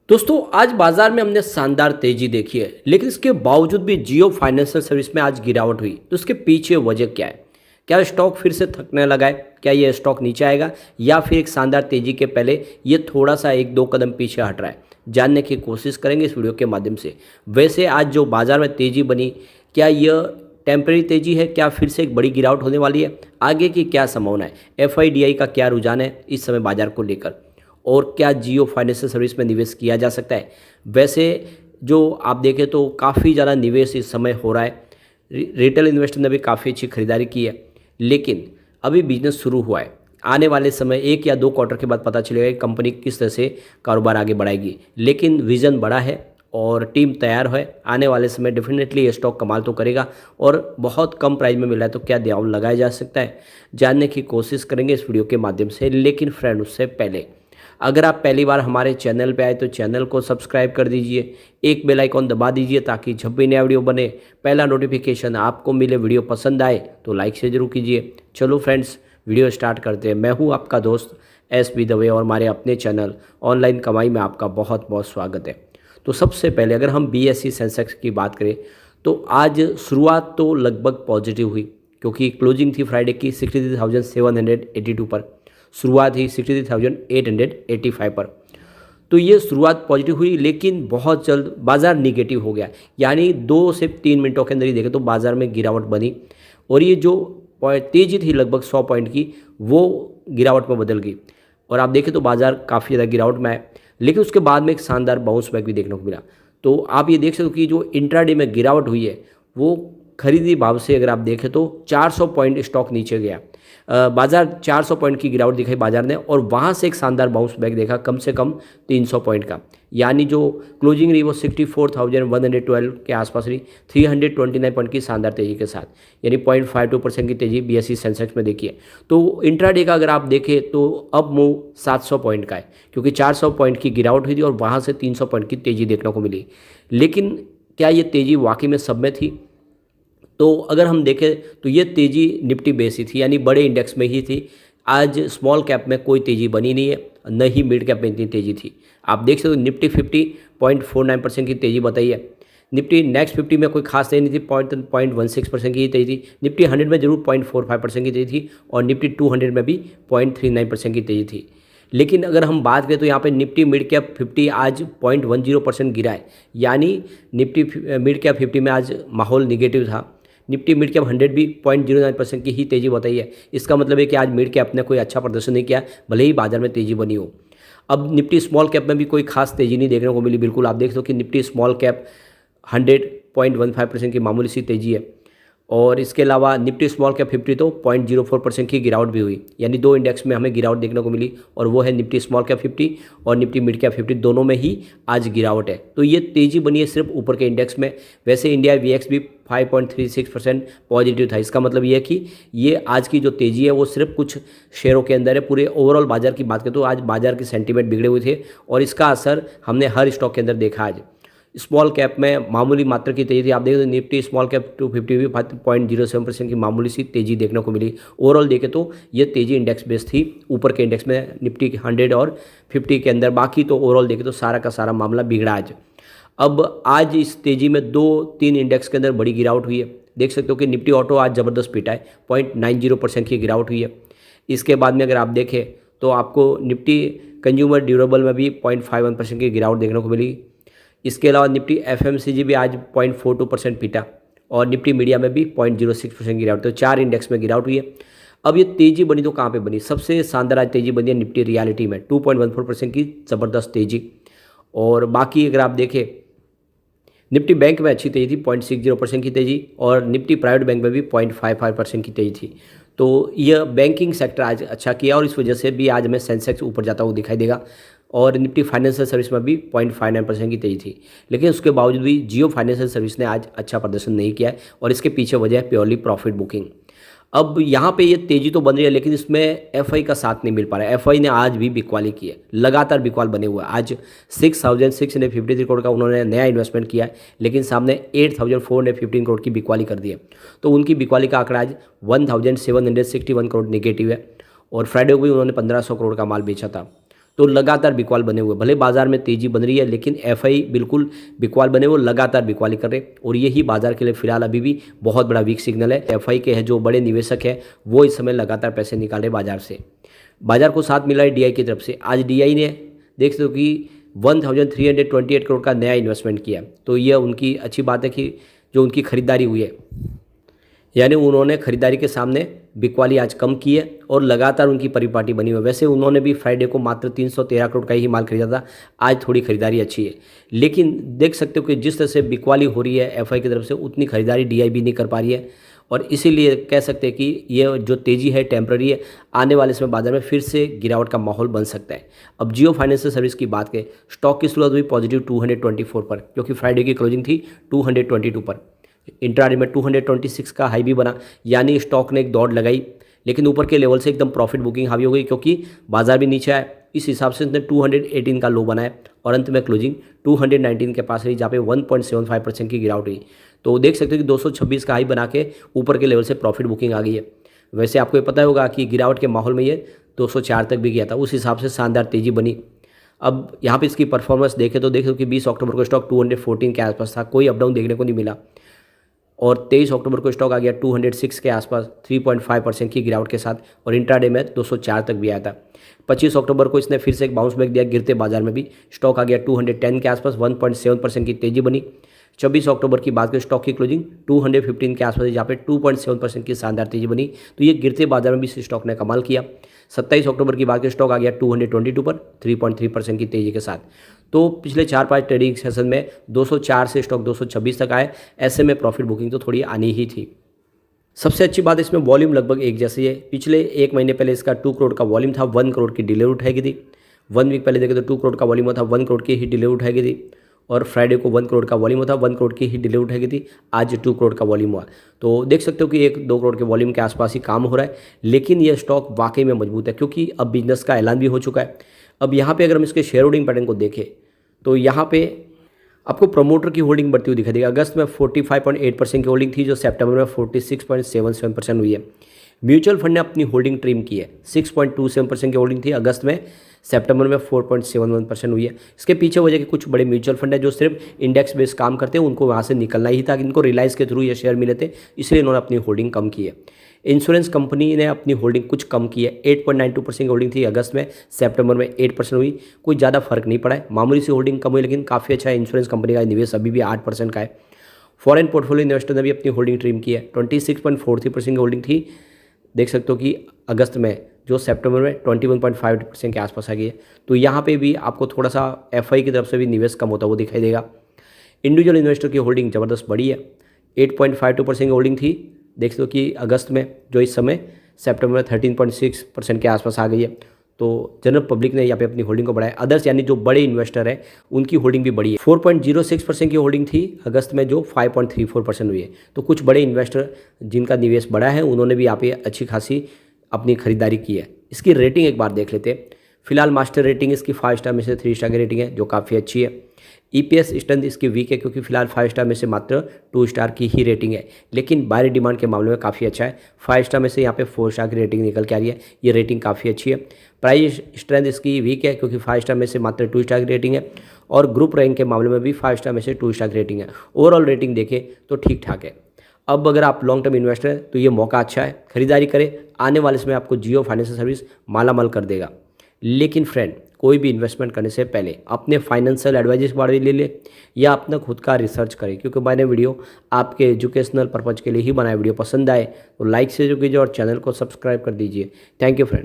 दोस्तों आज बाजार में हमने शानदार तेजी देखी है, लेकिन इसके बावजूद भी जियो फाइनेंशियल सर्विस में आज गिरावट हुई। तो इसके पीछे वजह क्या है? क्या स्टॉक फिर से थकने लगा है? क्या ये स्टॉक नीचे आएगा या फिर एक शानदार तेजी के पहले ये थोड़ा सा एक दो कदम पीछे हट रहा है? जानने की कोशिश करेंगे इस वीडियो के माध्यम से। वैसे आज जो बाजार में तेजी बनी, क्या यह टेम्परेरी तेजी है? क्या फिर से एक बड़ी गिरावट होने वाली है? आगे की क्या संभावना है? एफआईडीआई का क्या रुझान है इस समय बाजार को लेकर? और क्या जियो फाइनेंशियल सर्विस में निवेश किया जा सकता है? वैसे जो आप देखें तो काफ़ी ज़्यादा निवेश इस समय हो रहा है। रिटेल इन्वेस्टर ने भी काफ़ी अच्छी खरीदारी की है, लेकिन अभी बिजनेस शुरू हुआ है। आने वाले समय 1 या 2 क्वार्टर के बाद पता चलेगा कि कंपनी किस तरह से कारोबार आगे बढ़ाएगी, लेकिन विज़न बड़ा है और टीम तैयार है। आने वाले समय डेफिनेटली ये स्टॉक कमाल तो करेगा और बहुत कम प्राइस में मिल रहा है, तो क्या दांव लगाया जा सकता है? जानने की कोशिश करेंगे इस वीडियो के माध्यम से। लेकिन फ्रेंड, उससे पहले अगर आप पहली बार हमारे चैनल पे आए तो चैनल को सब्सक्राइब कर दीजिए, एक बेल आइकॉन दबा दीजिए ताकि जब भी नया वीडियो बने पहला नोटिफिकेशन आपको मिले। वीडियो पसंद आए तो लाइक से जरूर कीजिए। चलो फ्रेंड्स, वीडियो स्टार्ट करते हैं। मैं हूं आपका दोस्त एस.बी. दवे और हमारे अपने चैनल ऑनलाइन कमाई में आपका बहुत बहुत स्वागत है। तो सबसे पहले अगर हम BSE सेंसेक्स की बात करें तो आज शुरुआत तो लगभग पॉजिटिव हुई, क्योंकि क्लोजिंग थी फ्राइडे की 63,782 पर, शुरुआत ही 63,885 पर। तो ये शुरुआत पॉजिटिव हुई, लेकिन बहुत जल्द बाज़ार निगेटिव हो गया। यानी 2 से 3 मिनटों के अंदर ही देखें तो बाज़ार में गिरावट बनी और ये जो तेज़ी थी लगभग 100 पॉइंट की, वो गिरावट में बदल गई। और आप देखें तो बाज़ार काफ़ी ज़्यादा गिरावट में आए, लेकिन उसके बाद में एक शानदार बाउंस बैक भी देखने को मिला। तो आप ये देख सकते हो कि जो इंट्राडे में गिरावट हुई है वो खरीदी भाव से अगर आप देखें तो 400 पॉइंट स्टॉक नीचे गया। बाजार 400 पॉइंट की गिरावट दिखाई बाजार ने, और वहाँ से एक शानदार बाउंस बैक देखा कम से कम 300 पॉइंट का। यानी जो क्लोजिंग रही वो 64,112 के आसपास रही, 329 पॉइंट की शानदार तेजी के साथ, यानी 0.52% की तेजी BSE सेंसेक्स में देखी है। तो इंट्राडे का अगर आप देखें तो अब मूव 700 पॉइंट का है, क्योंकि 400 पॉइंट की गिरावट हुई थी और वहाँ से 300 पॉइंट की तेजी देखने को मिली। लेकिन क्या ये तेजी वाकई में सब में थी? तो अगर हम देखें तो ये तेज़ी निफ्टी बेस ही थी, यानी बड़े इंडेक्स में ही थी। आज स्मॉल कैप में कोई तेज़ी बनी नहीं है, न ही मिड कैप में इतनी तेज़ी थी। आप देख सकते हो निफ्टी 50 0.49% की तेज़ी बताई है। निफ्टी नेक्स्ट 50 में कोई खास तेज़ी नहीं थी, 0.16% की तेज़ी थी। निफ्टी 100 में जरूर 0.45% की तेज़ी थी और निफ्टी 200 में भी 0.39% की तेज़ी थी। लेकिन अगर हम बात करें तो यहाँ पे निफ्टी मिड कैप 50 आज 0.10% गिरा है, यानी निफ्टी मिड कैप 50 में आज माहौल निगेटिव था। निफ्टी मिड कैप 100 भी 0.09% की ही तेज़ी बताई है। इसका मतलब है कि आज मिड कैप ने कोई अच्छा प्रदर्शन नहीं किया, भले ही बाजार में तेज़ी बनी हो। अब निफ्टी स्मॉल कैप में भी कोई खास तेज़ी नहीं देखने को मिली। बिल्कुल आप देख सकते हो कि निफ्टी स्मॉल कैप 100.15% की मामूली सी तेज़ी है, और इसके अलावा निफ्टी स्मॉल कैप 50 तो 0.04% की गिरावट भी हुई। यानी 2 इंडेक्स में हमें गिरावट देखने को मिली, और वो है निफ्टी स्मॉल कैप 50 और निफ्टी मिड कैप 50, दोनों में ही आज गिरावट है। तो ये तेज़ी बनी है सिर्फ ऊपर के इंडेक्स में। वैसे इंडिया VX भी 5.36% पॉजिटिव था। इसका मतलब ये है कि ये आज की जो तेज़ी है वो सिर्फ कुछ शेयरों के अंदर है। पूरे ओवरऑल बाजार की बात करें तो आज बाजार के सेंटीमेंट बिगड़े हुए थे, और इसका असर हमने हर स्टॉक के अंदर देखा। आज स्मॉल कैप में मामूली मात्रा की तेज़ी थी। आप देखें तो निफ्टी स्मॉल कैप 250 भी 0.07% की मामूली सी तेज़ी देखने को मिली। ओवरऑल देखें तो ये तेज़ी इंडेक्स बेस्ड थी, ऊपर के इंडेक्स में निफ्टी 100 और 50 के अंदर। बाकी तो ओवरऑल देखें तो सारा का सारा मामला बिगड़ा आज। अब आज इस तेज़ी में 2-3 इंडेक्स के अंदर बड़ी गिरावट हुई है। देख सकते हो कि निफ्टी ऑटो आज ज़बरदस्त पीटा है, 0.90% की गिरावट हुई है। इसके बाद में अगर आप देखें तो आपको निफ्टी कंज्यूमर ड्यूरेबल में भी 0.51% की गिरावट देखने को मिली। इसके अलावा निफ्टी FMCG भी आज 0.42% पीटा, और निफ्टी मीडिया में भी 0.06% गिरावट। तो 4 इंडेक्स में गिरावट हुई है। अब ये तेज़ी बनी तो कहाँ पे बनी? सबसे शानदार आज तेज़ी बनी है निफ्टी रियलिटी में, 2.14% की ज़बरदस्त तेज़ी। और बाकी अगर आप देखें निफ्टी बैंक में अच्छी तेज़ी थी, 0.60% की तेज़ी, और निफ्टी प्राइवेट बैंक में भी 0.55% की तेज़ी थी। तो यह बैंकिंग सेक्टर आज अच्छा किया, और इस वजह से भी आज हमें सेंसेक्स ऊपर जाता हुआ दिखाई देगा। और निफ्टी फाइनेंशियल सर्विस में भी 0.59% की तेज़ी थी। लेकिन उसके बावजूद भी जियो फाइनेंशियल सर्विस ने आज अच्छा प्रदर्शन नहीं किया है, और इसके पीछे वजह है प्योरली प्रॉफिट बुकिंग। अब यहाँ पे ये तेज़ी तो बन रही है, लेकिन इसमें एफआई का साथ नहीं मिल पा रहा है। एफआई ने आज भी बिकवाली की है, लगातार बिकवाल बने हुए हैं। आज 6,653 करोड़ का उन्होंने नया इन्वेस्टमेंट किया है, लेकिन सामने 8,415 करोड़ की बिकवाली कर दी है। तो उनकी बिकवाली का आंकड़ा आज 1,761 करोड़ निगेटिव है, और फ्राइडे को भी उन्होंने 1,500 करोड़ का माल बेचा था। तो लगातार बिकवाल बने हुए, भले बाजार में तेजी बन रही है लेकिन एफआई बिल्कुल बिकवाल बने हुए, लगातार बिकवाली कर रहे हैं और यही बाजार के लिए फिलहाल अभी भी बहुत बड़ा वीक सिग्नल है। एफआई के हैं जो बड़े निवेशक हैं वो इस समय लगातार पैसे निकाल रहे बाजार से। बाजार को साथ मिला है डीआई की तरफ से। आज डीआई ने देख सकते हो कि 1328 करोड़ का नया इन्वेस्टमेंट किया, तो यह उनकी अच्छी बात है कि जो उनकी खरीदारी हुई है, यानी उन्होंने खरीदारी के सामने बिकवाली आज कम की है और लगातार उनकी परिपाटी बनी हुई है। वैसे उन्होंने भी फ्राइडे को मात्र 313 करोड़ का ही माल खरीदा था, आज थोड़ी खरीदारी अच्छी है, लेकिन देख सकते हो कि जिस तरह से बिकवाली हो रही है एफआई की तरफ से उतनी खरीदारी डीआई भी नहीं कर पा रही है और इसीलिए कह सकते हैं कि ये जो तेज़ी है टेम्प्रेरी है, आने वाले समय बाजार में फिर से गिरावट का माहौल बन सकता है। अब जियो फाइनेंशियल सर्विस की बात करें, स्टॉक की शुरुआत हुई पॉजिटिव 224 पर, क्योंकि फ्राइडे की क्लोजिंग थी 222 पर। इंट्राडे में 226 का हाई भी बना, यानी स्टॉक ने एक दौड़ लगाई, लेकिन ऊपर के लेवल से एकदम प्रॉफिट बुकिंग हावी हो गई क्योंकि बाजार भी नीचे आया। इस हिसाब से इसने 218 का लो बनाया और अंत में क्लोजिंग 219 के पास रही, जहाँ पे 1.75% की गिरावट हुई। तो देख सकते हो कि 226 का हाई बना के ऊपर के लेवल से प्रॉफिट बुकिंग आ गई है। वैसे आपको ये पता होगा कि गिरावट के माहौल में ये 204 तक भी गया था, उस हिसाब से शानदार तेज़ी बनी। अब यहाँ पे इसकी परफॉर्मेंस देखें तो देख सकते हो कि 20 अक्टूबर को स्टॉक 214 के आसपास था, कोई अपडाउन देखने को नहीं मिला और 23 अक्टूबर को स्टॉक आ गया 206 के आसपास 3.5% की गिरावट के साथ और इंट्राडे में 204 तक भी आया था। 25 अक्टूबर को इसने फिर से एक बाउंस बैक दिया गिरते बाजार में भी, स्टॉक आ गया 210 के आसपास, 1.7% की तेजी बनी। 24 अक्टूबर की बात करें, स्टॉक की क्लोजिंग 215 के आसपास, जहाँ पे 2.7% की शानदार तेजी बनी, तो ये गिरते बाजार में भी इस स्टॉक ने कमाल किया। 27 अक्टूबर की बात करें, स्टॉक आ गया 222 पर 3.3% की तेजी के साथ। तो पिछले 4-5 ट्रेडिंग सेशन में 204 से स्टॉक 226 तक आए, ऐसे में प्रॉफिट बुकिंग तो थोड़ी आनी ही थी। सबसे अच्छी बात इसमें वॉल्यूम लगभग एक जैसी है। पिछले एक महीने पहले इसका 2 करोड़ का वॉल्यूम था, 1 करोड़ की डिलीवरी उठाई गई थी। 1 वीक पहले देखें तो 2 करोड़ का वॉल्यूम था, 1 करोड़ की ही डिलीवरी उठाई गई थी और फ्राइडे को 1 करोड़ का वॉल्यूम था, 1 करोड़ की ही डिलीवरी उठाई गई थी। आज 2 करोड़ का वॉल्यूम हुआ, तो देख सकते हो कि 1-2 करोड़ के वॉल्यूम के आसपास ही काम हो रहा है, लेकिन ये स्टॉक वाकई में मजबूत है क्योंकि अब बिजनेस का ऐलान भी हो चुका है। अब यहाँ पे अगर हम इसके शेयर होल्डिंग पैटर्न को देखें तो यहाँ पे आपको प्रमोटर की होल्डिंग बढ़ती हुई दिखाई देगी। अगस्त में 45.8% की होल्डिंग थी, जो सितंबर में 46.77% हुई है। म्यूचुअल फंड ने अपनी होल्डिंग ट्रिम की है, 6.27% की होल्डिंग थी अगस्त में, सितंबर में 4.71% हुई है। इसके पीछे वजह के कुछ बड़े म्यूचुअल फंड है जो सिर्फ इंडेक्स बेस्ड काम करते हैं, उनको वहाँ से निकलना ही था, इनको रिलायंस के थ्रू ये शेयर मिले थे, इसलिए इन्होंने अपनी होल्डिंग कम की है। इंश्योरेंस कंपनी ने अपनी होल्डिंग कुछ कम की है, 8.92% की होल्डिंग थी अगस्त में, सितंबर में 8% हुई, कोई ज़्यादा फर्क नहीं पड़ा है, मामूली सी होल्डिंग कम हुई, लेकिन काफ़ी अच्छा है। इंश्योरेंस कंपनी का निवेश अभी भी 8% का है। फॉरेन पोर्टफोलियो इन्वेस्टर ने भी अपनी होल्डिंग ट्रिम की है, 26.43% की होल्डिंग थी, देख सकते हो कि अगस्त में, जो सितंबर में 21.5% के आसपास आ गई है। तो यहाँ पे भी आपको थोड़ा सा एफआई की तरफ से भी निवेश कम होता हुआ दिखाई देगा। इंडिविजुअल इन्वेस्टर की होल्डिंग ज़बरदस्त बढ़ी है, 8.52% की होल्डिंग थी, देख सकते हो कि अगस्त में, जो इस समय सितंबर में 13.6% के आसपास आ गई है। तो जनरल पब्लिक ने यहाँ पे अपनी होल्डिंग को बढ़ाया। अदर्स यानी जो बड़े इन्वेस्टर हैं उनकी होल्डिंग भी बढ़ी है, 4.06% की होल्डिंग थी अगस्त में, जो 5.34% हुई है। तो कुछ बड़े इन्वेस्टर जिनका निवेश बढ़ा है उन्होंने भी यहाँ पे अच्छी खासी अपनी खरीदारी की है। इसकी रेटिंग एक बार देख लेते हैं। फिलहाल मास्टर रेटिंग इसकी 5 स्टार में से 3 स्टार की रेटिंग है, जो काफ़ी अच्छी है। ईपीएस स्ट्रेंथ इसकी वीक है क्योंकि फिलहाल 5 स्टार में से मात्र 2 स्टार की ही रेटिंग है, लेकिन बायर डिमांड के मामले में काफ़ी अच्छा है। 5 स्टार में से यहाँ पे 4 स्टार की रेटिंग निकल के आ रही है, ये रेटिंग काफ़ी अच्छी है। प्राइस स्ट्रेंथ इसकी वीक है क्योंकि 5 स्टार में से मात्र 2 स्टार की रेटिंग है और ग्रुप रैंक के मामले में भी 5 स्टार में से 2 स्टार की रेटिंग है। ओवरऑल रेटिंग देखें तो ठीक ठाक है। अब अगर आप लॉन्ग टर्म इन्वेस्टर हैं तो ये मौका अच्छा है, खरीदारी करें, आने वाले समय आपको जियो फाइनेंशियल सर्विस मालामाल कर देगा। लेकिन फ्रेंड, कोई भी इन्वेस्टमेंट करने से पहले अपने फाइनेंशियल एडवाइजर्स के बारे में ले ले या अपना खुद का रिसर्च करें, क्योंकि मैंने वीडियो आपके एजुकेशनल पर्पज़ के लिए ही बनाया। वीडियो पसंद आए तो लाइक से जो कीजिए और चैनल को सब्सक्राइब कर दीजिए। Thank you friend.